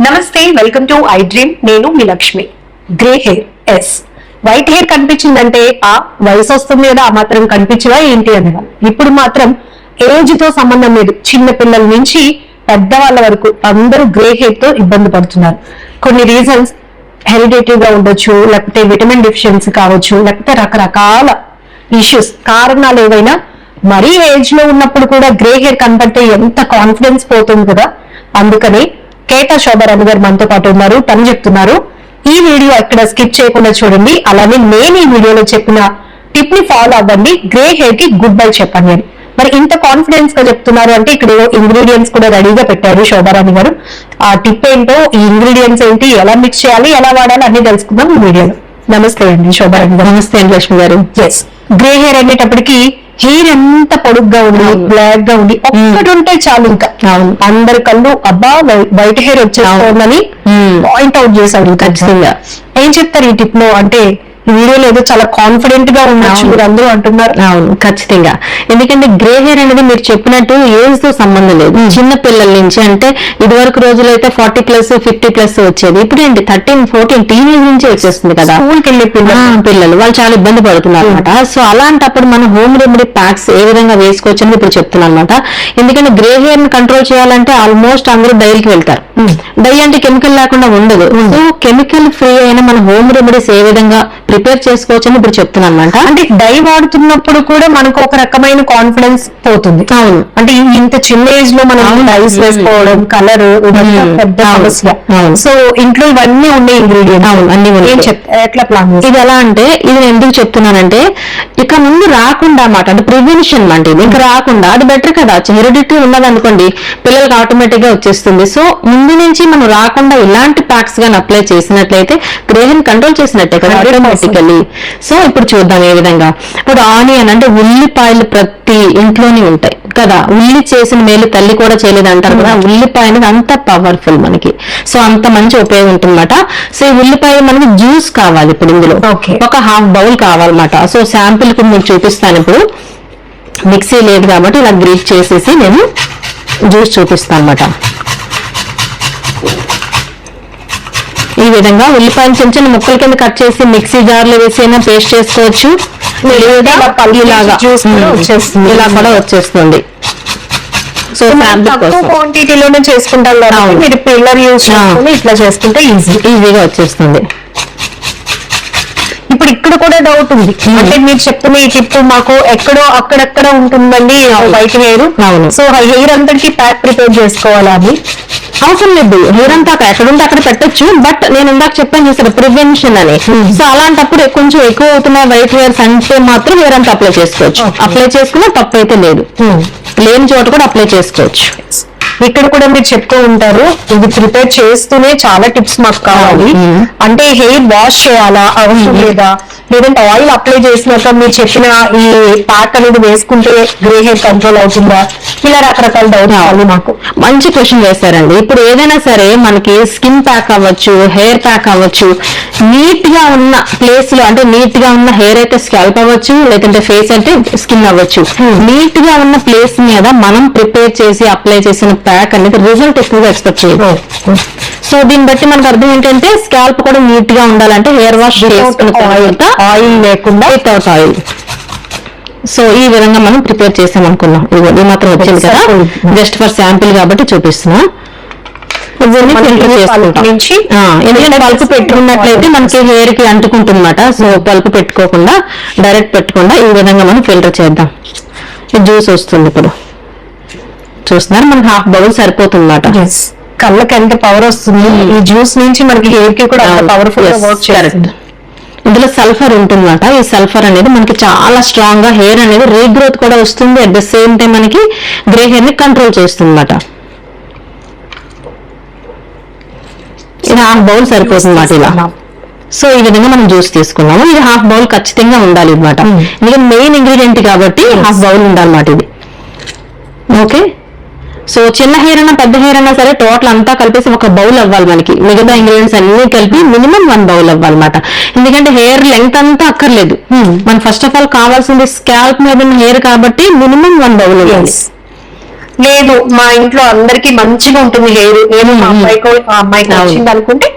నమస్తే, welcome to I dream. నేను మీ Lakshmi. Grey hairs, white hair కనిపించిందంటే ఆ వయసు వస్తుంది కదా, ఆ మాత్రం కనిపించవా ఏంటి అనేవాళ్ళు. ఇప్పుడు మాత్రం ఏజ్ తో సంబంధం లేదు, చిన్న పిల్లల నుంచి పెద్దవాళ్ళ వరకు అందరూ గ్రే హెయిర్ తో ఇబ్బంది పడుతున్నారు. కొన్ని రీజన్స్ హెరిడేటరీ గా ఉండొచ్చు, లేకపోతే విటమిన్ డెఫిషియన్సీ కావచ్చు, లేకపోతే రకరకాల ఇష్యూస్, కారణాలు ఏవైనా. మరీ ఏజ్ లో ఉన్నప్పుడు కూడా గ్రే హెయిర్ కనపడితే ఎంత కాన్ఫిడెన్స్ పోతుంది కదా. అందుకని కేటా శోభారాణి గారు మనతో పాటు ఉన్నారు. తను చెప్తున్నారు, ఈ వీడియో ఎక్కడ స్కిప్ చేయకుండా చూడండి. అలానే నేను ఈ వీడియోలో చెప్పిన టిప్ ని ఫాలో అవ్వండి, గ్రే హెయిర్ కి గుడ్ బై చెప్పండి అని. మరి ఇంత కాన్ఫిడెన్స్ గా చెప్తున్నారు అంటే ఇక్కడ ఇంగ్రీడియంట్స్ కూడా రెడీగా పెట్టారు శోభారాణి గారు. ఆ టిప్ ఏంటో, ఈ ఇంగ్రీడియంట్స్ ఏంటి, ఎలా మిక్స్ చేయాలి, ఎలా వాడాలి అన్ని తెలుసుకుందాం ఈ వీడియోలో. నమస్తే అండి శోభారాణి గారు. నమస్తే అండి లక్ష్మి గారు. ఎస్, గ్రే హెయిర్ అనేటప్పటికి హెయిర్ ఎంత పొడుగ్గా ఉండి బ్లాక్ గా ఉండి ఒక్కటి ఉంటే చాలు, ఇంకా అందరి కళ్ళు అబ్బా వైట్ హెయిర్ వచ్చేస్తుందని పాయింట్ అవుట్ చేశాడు. ఖచ్చితంగా ఏం చెప్తారు ఈ టిప్ లో? అంటే ఈ వీడియోలో ఏదో చాలా కాన్ఫిడెంట్ గా ఉండొచ్చు మీరు అందరూ అంటున్నారు. అవును, ఖచ్చితంగా. ఎందుకంటే గ్రే హెయిర్ అనేది మీరు చెప్పినట్టు ఏజ్ తో సంబంధం లేదు. చిన్న పిల్లల నుంచి, అంటే ఇదివరకు రోజులు అయితే 40+ 50+ వచ్చేది. ఇప్పుడు ఏంటి 13, 14 టీనేజ్ నుంచి వచ్చేస్తుంది కదా. స్కూల్కి వెళ్ళే పిల్లలు వాళ్ళు చాలా ఇబ్బంది పడుతున్నారు అనమాట. సో అలాంటప్పుడు మనం హోమ్ రెమెడీ ప్యాక్స్ ఏ విధంగా వేసుకోవచ్చు అని ఇప్పుడు చెప్తున్నాను అనమాట. ఎందుకంటే గ్రే హెయిర్ ని కంట్రోల్ చేయాలంటే ఆల్మోస్ట్ అందరూ డైకి వెళ్తారు. డై అంటే కెమికల్ లేకుండా ఉండదు. సో కెమికల్ ఫ్రీ అయిన మన హోమ్ రెమెడీస్ ఏ విధంగా ప్రిపేర్ చేసుకోవచ్చు అని ఇప్పుడు చెప్తున్నాను అనమాట. అంటే డై వాడుతున్నప్పుడు కూడా మనకు ఒక రకమైన కాన్ఫిడెన్స్ పోతుంది. అవును, అంటే ఇంత చిన్న ఏజ్ లో మనం డైస్ వేసుకోవడం, కలర్ పెద్ద సమస్య. సో ఇంట్లో ఇవన్నీ ఉండే ఇంగ్రీడియంట్స్. అవును, అన్ని ఎట్లా ప్లాన్? ఇది ఎలా అంటే, ఇది నేను ఎందుకు చెప్తున్నానంటే ఇక ముందు రాకుండా అన్నమాట, అంటే ప్రివెన్షన్ అంటే ఇది ఇంకా రాకుండా అది బెటర్ కదా. హెరిడిటీ ఉన్నదనుకోండి పిల్లలకి ఆటోమేటిక్ గా వచ్చేస్తుంది. సో ముందు నుంచి మనం రాకుండా ఇలాంటి ప్యాక్స్ గాని అప్లై చేసినట్లయితే గ్రే హెయిర్ కంట్రోల్ చేసినట్టే కదా ఆటోమేటికల్లీ. సో ఇప్పుడు చూద్దాం ఏ విధంగా. ఇప్పుడు ఆనియన్ అంటే ఉల్లిపాయలు ప్రతి ఇంట్లోనే ఉంటాయి కదా. ఉల్లి చేసిన మేలు తల్లి కూడా చేయలేదు అంటారు కదా. ఉల్లిపాయ అనేది అంత పవర్ఫుల్ మనకి. సో అంత మంచి ఉపయోగం ఉంటుందన్నమాట. సో ఈ ఉల్లిపాయ మనకి జ్యూస్ కావాలి. ఇప్పుడు ఇందులో ఒక హాఫ్ బౌల్ కావాలన్నమాట. సో శాంపిల్ కు మీకు చూపిస్తాను. ఇప్పుడు మిక్సీ లేదు కాబట్టి ఇలా గ్రేట్ చేసేసి నేను జ్యూస్ చూపిస్తాను అన్నమాట. ఈ విధంగా ఉల్లిపాయలు చిన్న చిన్న ముక్కల కింద కట్ చేసి మిక్సీ జార్ లో వేసి అయినా పేస్ట్ చేసుకోవచ్చు. ఇలా కూడా వచ్చేస్తుంది. సో క్వాంటిటీలోనే చేసుకుంటాం కదా, మీరు పిల్లర్ యూజ్ చేసుకుని ఇట్లా చేసుకుంటే ఈజీగా వచ్చేస్తుంది. ఇప్పుడు ఇక్కడ కూడా డౌట్ ఉంది. అంటే మీరు చెప్తున్న ఈ టిప్ మాకు ఎక్కడో అక్కడక్కడ ఉంటుందండి వైట్ హెయిర్. సో హెయిర్ అంతటికి ప్యాక్ ప్రిపేర్ చేసుకోవాలా? అది అవసరం లేదు. హెయిర్ అంతా ఎక్కడుంటే అక్కడ పెట్టొచ్చు. బట్ నేను ఇందాక చెప్పాను చూసారు ప్రివెన్షన్ అని. సో అలాంటప్పుడు కొంచెం ఎక్కువ అవుతున్న వైట్ హెయిర్స్ అంటే మాత్రం హెయిర్ అంతా అప్లై చేసుకోవచ్చు. అప్లై చేసుకున్నా తప్పు అయితే లేదు. లేని చోట కూడా అప్లై చేసుకోవచ్చు. ఇక్కడ కూడా మీరు చెప్తూ ఉంటారు, ఇది ప్రిపేర్ చేస్తూనే చాలా టిప్స్ మాకు కావాలి. అంటే హెయిర్ వాష్ చేయాలా, అవసరం లేదా, లేదంటే ఆయిల్ అప్లై చేసినాక మీరు చెప్పిన ఈ ప్యాక్ అనేది వేసుకుంటే గ్రే హెయిర్ కంట్రోల్ అవుతుందా? ఇలా రకరకాల డౌట్ కావాలి మాకు. మంచి క్వశ్చన్ వేశారండి. ఇప్పుడు ఏదైనా సరే మనకి స్కిన్ ప్యాక్ అవ్వచ్చు, హెయిర్ ప్యాక్ అవ్వచ్చు, నీట్ గా ఉన్న ప్లేస్ లో, అంటే నీట్ గా ఉన్న హెయిర్ అయితే స్కాల్ప్ అవ్వచ్చు, లేదంటే ఫేస్ అంటే స్కిన్ అవ్వచ్చు, నీట్ గా ఉన్న ప్లేస్ మీద మనం ప్రిపేర్ చేసి అప్లై చేసిన ప్యాక్ అనేది రిజల్ట్ ఎక్కువగా ఎక్స్పెక్ట్ చేయదు. సో దీన్ని బట్టి మనకు అర్థం ఏంటంటే స్కాల్ప్ కూడా నీట్ గా ఉండాలంటే హెయిర్ వాష్ ఆయిల్ లేకుండా వితౌట్ ఆయిల్. సో ఈ విధంగా మనం ప్రిపేర్ చేసామనుకున్నాం. ఇది మాత్రం వచ్చింది కదా, జస్ట్ ఫర్ శాంపిల్ కాబట్టి చూపిస్తున్నాం. ఎందుకంటే పల్పు పెట్టుకున్నట్లయితే మనకి హెయిర్ కి అంటుకుంటుందన్నమాట. సో పల్పు పెట్టుకోకుండా డైరెక్ట్ పెట్టకుండా ఈ విధంగా మనం ఫిల్టర్ చేద్దాం. జ్యూస్ వస్తుంది. ఇప్పుడు చూస్తున్నారు, మనకి హాఫ్ బౌల్ సరిపోతుంది అన్నమాట. కళ్ళకి ఎంత పవర్ వస్తుంది ఈ జ్యూస్ నుంచి, మనకి హెయిర్ కి కూడా పవర్ఫుల్ గా వర్క్ చేస్తుంది. ఇందులో సల్ఫర్ ఉంటుందన్నమాట. ఈ సల్ఫర్ అనేది మనకి చాలా స్ట్రాంగ్ గా హెయిర్ అనేది రీగ్రోత్ కూడా వస్తుంది. అట్ ద సేమ్ టైం మనకి గ్రే హెయిర్ ని కంట్రోల్ చేస్తుంది అన్నమాట. ఇది హాఫ్ బౌల్ సరిపోతుంది అన్నమాట ఇలా. సో ఈ విధంగా మనం జ్యూస్ తీసుకున్నాము. ఇది హాఫ్ బౌల్ ఖచ్చితంగా ఉండాలి అన్నమాట. ఎందుకంటే మెయిన్ ఇంగ్రీడియంట్ కాబట్టి హాఫ్ బౌల్ ఉండాలన్నమాట ఇది. ఓకే. సో చిన్న హెయిర్ అన్నా పెద్ద హెయిర్ అన్నా సరే టోటల్ అంతా కలిపేసి ఒక బౌల్ అవ్వాలి మనకి. మిగతా ఇంగ్రీడియంట్స్ అన్ని కలిపి మినిమం 1 బౌల్ అవ్వాలన్నమాట. ఎందుకంటే హెయిర్ లెంగ్త్ అంతా అక్కర్లేదు. మనం ఫస్ట్ ఆఫ్ ఆల్ కావాల్సింది స్కాల్ప్ మీద ఉన్న హెయిర్ కాబట్టి మినిమం 1 బౌల్. లేదు మా ఇంట్లో అందరికి మంచిగా ఉంటుంది హెయిర్, ఏమో మా అమ్మాయికి వచ్చింది అనుకుంటే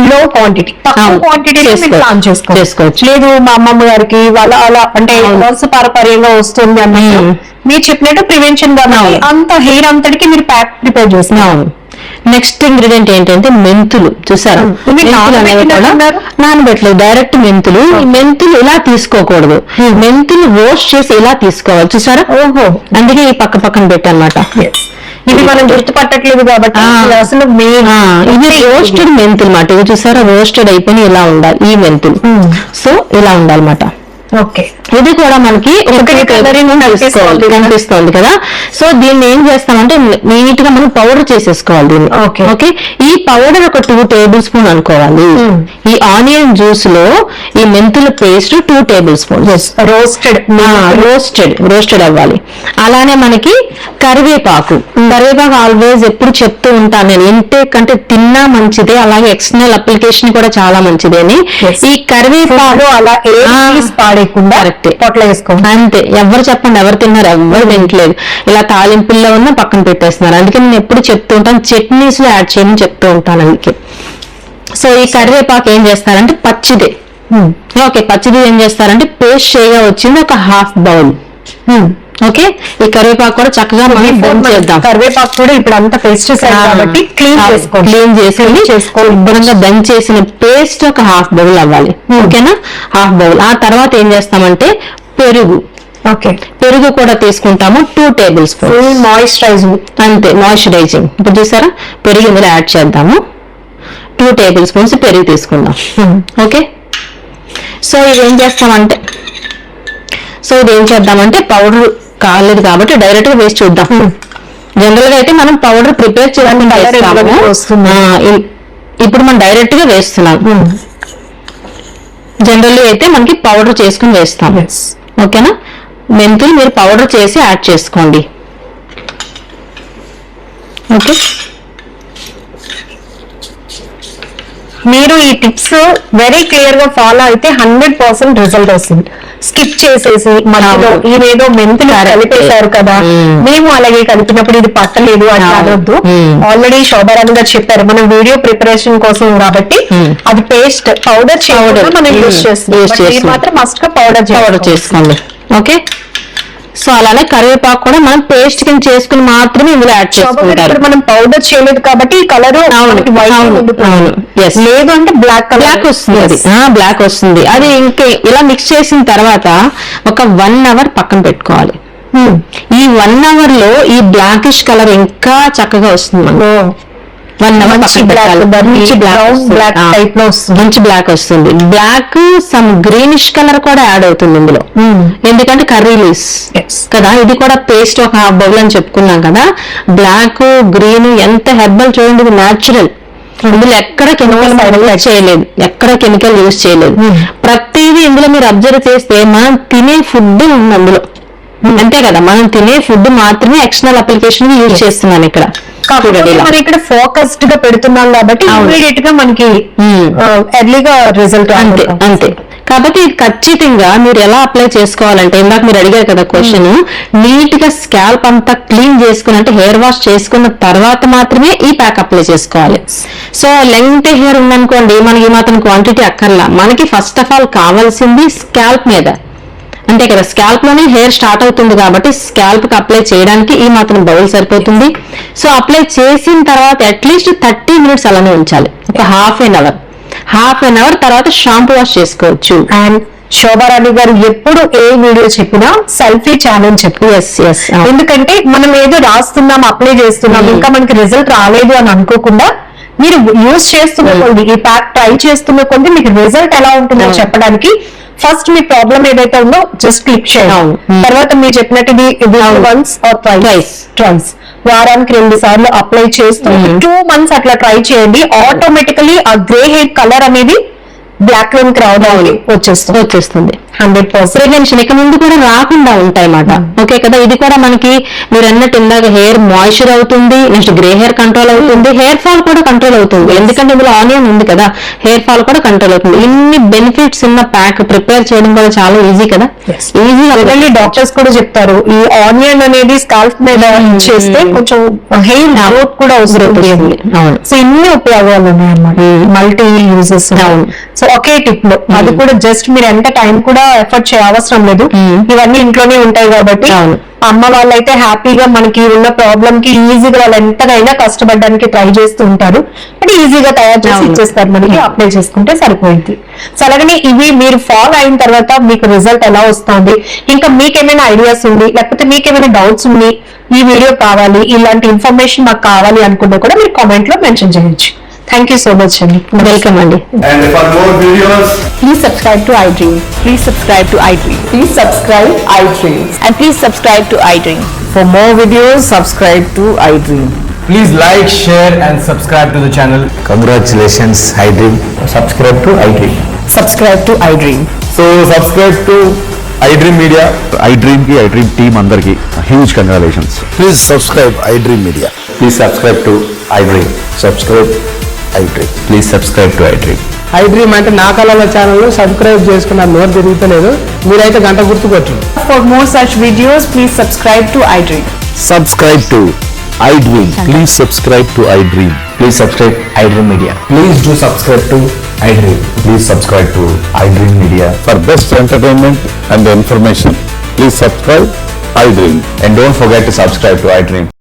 లో క్వాంటిటీ, తక్కువ క్వాంటిటీ ప్లాన్ చేసుకోవచ్చు. లేదు మా అమ్మమ్మ గారికి వాళ్ళ అలా అంటే వంశపారపర్యంగా వస్తుంది అన్నట్టు మీరు చెప్పినట్టు ప్రివెన్షన్ గా అంత హెయిర్ అంతటికి మీరు ప్యాక్ ప్రిపేర్ చేస్తున్నారు. నెక్స్ట్ ఇంగ్రీడియంట్ ఏంటంటే మెంతులు. చూసారా, నానబెట్టలేదు, డైరెక్ట్ మెంతులు. ఈ మెంతులు ఇలా తీసుకోకూడదు, మెంతులు రోస్ట్ చేసి ఇలా తీసుకోవాలి. చూసారా, ఓహో, అందుకే ఈ పక్కన పెట్టానమాట. ఇది మనం గుర్తుపట్టట్లేదు కాబట్టి అసలు ఇది రోస్టెడ్ మెంతులు మాట. ఇది చూసారా, రోస్టెడ్ అయిపోయి ఇలా ఉండాలి ఈ మెంతులు. సో ఇలా ఉండాలన్నమాట. ఓకే, ఇది కూడా మనకి కనిపిస్తోంది కదా. సో దీన్ని ఏం చేస్తామంటే నీట్ గా మనం పౌడర్ చేసేసుకోవాలి దీన్ని. ఓకే, ఈ పౌడర్ ఒక 2 టేబుల్ స్పూన్ అనుకోవాలి. ఈ ఆనియన్ జ్యూస్ లో ఈ మెంతుల పేస్ట్ 2 టేబుల్ స్పూన్ రోస్టెడ్ అవ్వాలి. అలానే మనకి కరివేపాకు ఆల్వేస్ ఎప్పుడు చెప్తూ ఉంటాను నేను, ఇంటేక్ అంటే తిన్నా మంచిదే, అలాగే ఎక్స్టర్నల్ అప్లికేషన్ కూడా చాలా మంచిదే అని. ఈ కరివేపాకు అలా కరెక్ట్ పొట్ల వేసుకోండి అంతే. ఎవరు చెప్పండి, ఎవరు తిన్నారు, ఎవరు తింటలేదు. ఇలా తాలింపుల్లో ఉన్న పక్కన పెట్టేస్తున్నారు. అందుకే నేను ఎప్పుడు చెప్తూ ఉంటాను చట్నీస్ లో యాడ్ చేయమని చెప్తూ ఉంటాను అందుకే. సో ఈ కరివేపాకు ఏం చేస్తారంటే పచ్చిదే. ఓకే, పచ్చిది ఏం చేస్తారంటే పేస్ట్ చేయగా వచ్చింది ఒక హాఫ్ బౌల్. ఓకే, ఈ కరివేపాకు కూడా చక్కగా మనం బౌల్ చేద్దాం. కరివేపాకు కూడా ఇప్పుడు అంతా పేస్ట్ కాబట్టి క్లీన్ చేసి శుభ్రంగా దంచేసిన పేస్ట్ ఒక హాఫ్ బౌల్ అవ్వాలి. ఓకేనా, హాఫ్ బౌల్. ఆ తర్వాత ఏం చేస్తామంటే పెరుగు. ఓకే, పెరుగు కూడా తీసుకుంటాము 2 టేబుల్ స్పూన్. మాయిశ్చరైజింగ్ అంతే, మాయిశ్చరైజింగ్. ఇప్పుడు చూసారా, పెరుగు ఇందులో యాడ్ చేద్దాము. 2 టేబుల్ స్పూన్స్ పెరుగు తీసుకుందాం. ఓకే, సో ఇది ఏం చేద్దామంటే పౌడర్ కాలేదు కాబట్టి డైరెక్ట్ గా వేసి చూద్దాం. జనరల్ గా అయితే మనం పౌడర్ ప్రిపేర్ చేయడానికి ఇప్పుడు మనం డైరెక్ట్ గా వేస్తున్నాం. జనరల్లీ అయితే మనకి పౌడర్ చేసుకుని వేస్తాం. ఓకేనా, మెంతులు మీరు పౌడర్ చేసి యాడ్ చేసుకోండి. ఓకే, మీరు ఈ టిప్స్ వెరీ క్లియర్ గా ఫాలో అయితే 100% రిజల్ట్ వస్తుంది. స్కిప్ చేసేసి మధ్యలో ఇదేదో మెంతులు కలిపేశారు కదా, మేము అలాగే కలిపినప్పుడు ఇది పట్టలేదు అని అనొద్దు. ఆల్రెడీ శోభారాణి గారు చెప్పారు మనం వీడియో ప్రిపరేషన్ కోసం కాబట్టి అది పేస్ట్ పౌడర్ చేయడం మనం యూజ్ చేస్తాం. మాత్రం మస్ట్ గా పౌడర్ చేసుకోండి. ఓకే, సో అలానే కరివేపాకు కూడా మనం పేస్ట్ కింద చేసుకుని మాత్రమే ఇందులో యాడ్ చేసుకుంటారు. మనం పౌడర్ చేయలేదు కాబట్టి కలర్ లేదు అంటే బ్లాక్ వస్తుంది. బ్లాక్ వస్తుంది. అది ఇంకా ఇలా మిక్స్ చేసిన తర్వాత ఒక 1 అవర్ పక్కన పెట్టుకోవాలి. ఈ 1 అవర్ లో ఈ బ్లాకిష్ కలర్ ఇంకా చక్కగా వస్తుంది. 1 అవర్ మంచి బ్లాక్ వస్తుంది. బ్లాక్ సమ్ గ్రీనిష్ కలర్ కూడా యాడ్ అవుతుంది ఇందులో, ఎందుకంటే కర్రీ లీవ్స్ కదా. ఇది కూడా పేస్ట్ ఒక హాఫ్ బౌల్ అని చెప్పుకున్నాం కదా. బ్లాక్ గ్రీన్ ఎంత హెర్బల్ చూడండి, ఇది న్యాచురల్. ఇందులో ఎక్కడ కెమికల్ యూజ్ చేయలేదు. ప్రతిదీ ఇందులో మీరు అబ్జర్వ్ చేస్తే మనం తినే ఫుడ్ ఉంది అందులో, అంతే కదా. మనం తినే ఫుడ్ మాత్రమే ఎక్స్టర్నల్ అప్లికేషన్ యూజ్ చేస్తున్నాను ఇక్కడ. మనం ఇక్కడ ఫోకస్డ్ గా పెడుతున్నాం కాబట్టి ఇమీడియట్ గా మనకి ఎర్లీగా రిజల్ట్. అంతే కాబట్టి ఇది ఖచ్చితంగా మీరు ఎలా అప్లై చేసుకోవాలంటే, ఇందాక మీరు అడిగారు కదా క్వశ్చన్, నీట్ గా స్కాల్ప్ అంతా క్లీన్ చేసుకుని అంటే హెయిర్ వాష్ చేసుకున్న తర్వాత మాత్రమే ఈ ప్యాక్ అప్లై చేసుకోవాలి. సో లెంగ్త్ హెయిర్ ఉందనుకోండి, మనకి మాత్రం క్వాంటిటీ అక్కర్లా. మనకి ఫస్ట్ ఆఫ్ ఆల్ కావాల్సింది స్కాల్ప్ మీద, అంతే కదా. స్కాల్ప్ లోనే హెయిర్ స్టార్ట్ అవుతుంది కాబట్టి స్కాల్ప్ కి అప్లై చేయడానికి ఈ మాత్రం బౌల్ సరిపోతుంది. సో అప్లై చేసిన తర్వాత అట్లీస్ట్ 30 మినిట్స్ అలానే ఉంచాలి, ఒక హాఫ్ అన్ అవర్ తర్వాత షాంపూ వాష్ చేసుకోవచ్చు. అండ్ శోభారాణి గారు ఎప్పుడు ఏ వీడియో చెప్పినా సెల్ఫీ ఛాలెంజ్ చెప్పు. ఎందుకంటే మనం ఏదో రాస్తున్నాం, అప్లై చేస్తున్నాం, ఇంకా మనకి రిజల్ట్ రాలేదు అని అనుకోకుండా మీరు యూజ్ చేస్తున్న కొద్ది, ఈ ప్యాక్ ట్రై చేస్తున్న కొద్ది మీకు రిజల్ట్ ఎలా ఉంటుందో చెప్పడానికి ఫస్ట్ మీ ప్రాబ్లం ఏదైతే ఉందో జస్ట్ క్లిక్ చేయాలి. తర్వాత మీరు చెప్పినట్టు వన్స్ ఆర్ ట్వైస్ వారానికి 2 సార్లు అప్లై చేస్తూ 2 months అట్లా ట్రై చేయండి. ఆటోమేటికలీ ఆ గ్రే హెయిర్ కలర్ అనేది బ్లాక్ రింగ్ రావడం వచ్చేస్తుంది 100%. ప్రివెన్షన్ ఇక ముందు కూడా రాకుండా ఉంటాయి అన్నమాట. ఓకే కదా, ఇది కూడా మనకి మీరు అన్నట్టు ఇందాక హెయిర్ మాయిశ్చర్ అవుతుంది, నెక్స్ట్ గ్రే హెయిర్ కంట్రోల్ అవుతుంది, హెయిర్ ఫాల్ కూడా కంట్రోల్ అవుతుంది. ఎందుకంటే ఇందులో ఆనియన్ ఉంది కదా, హెయిర్ ఫాల్ కూడా కంట్రోల్ అవుతుంది. ఇన్ని బెనిఫిట్స్ ఉన్న ప్యాక్ ప్రిపేర్ చేయడం కూడా చాలా ఈజీ కదా, ఈజీగా. డాక్టర్స్ కూడా చెప్తారు ఈ ఆనియన్ అనేది స్కాల్ప్ మీద చేస్తే కొంచెం హెయిర్ గ్రోత్ కూడా వస్తుంది. అవును. సో ఇన్ని ఉపయోగాలు ఉన్నాయి అన్నమాట, మల్టీ యూజెస్. సో ఒకే టిప్ లో అది కూడా జస్ట్ మీరు ఎంత టైం కూడా ఎఫర్ట్ చేయవసరం లేదు, ఇవన్నీ ఇంట్లోనే ఉంటాయి కాబట్టి అమ్మ వాళ్ళైతే హ్యాపీగా మనకి ఉన్న ప్రాబ్లం కి ఈజీగా వాళ్ళు ఎంతైనా కష్టపడడానికి ట్రై చేస్తూ ఉంటారు, బట్ ఈజీగా తయారు చేసి ఇచ్చేస్తారు మనకి, అప్లై చేసుకుంటే సరిపోయింది. సో అలాగనే ఇవి మీరు ఫాలో అయిన తర్వాత మీకు రిజల్ట్ ఎలా వస్తుంది, ఇంకా మీకేమైనా ఐడియాస్ ఉంది లేకపోతే మీకేమైనా డౌట్స్ ఉంది, ఈ వీడియో కావాలి ఇలాంటి ఇన్ఫర్మేషన్ మాకు కావాలి అనుకుంటే కూడా మీరు కామెంట్ లో మెన్షన్ చేయొచ్చు. థ్యాంక్ యూ సో మచ్ అండి, వెల్కమ్ అండి. And for more videos, please subscribe to iDream. Please subscribe to iDream. Please subscribe iDream. And please subscribe to iDream. For more videos, subscribe to iDream. please like, share and subscribe to the channel. Congratulations, iDream. Subscribe to iDream. Subscribe to iDream. So subscribe to iDream Media. iDream ki iDream team andarki huge congratulations. Please subscribe iDream Media. Please subscribe to iDream. Subscribe iDream. Please subscribe to iDream. iDream అంటే నా కళల channel subscribe చేసుకున్న note తిరుగుతలేదు, మీరైతే గంట గుర్తు కొట్టండి. For more such videos, please subscribe to iDream. Subscribe to iDream. Please subscribe to iDream. Please subscribe iDream Media. Please do subscribe to iDream. Please subscribe to iDream Media. For best entertainment and information, please subscribe iDream. And don't forget to subscribe to iDream.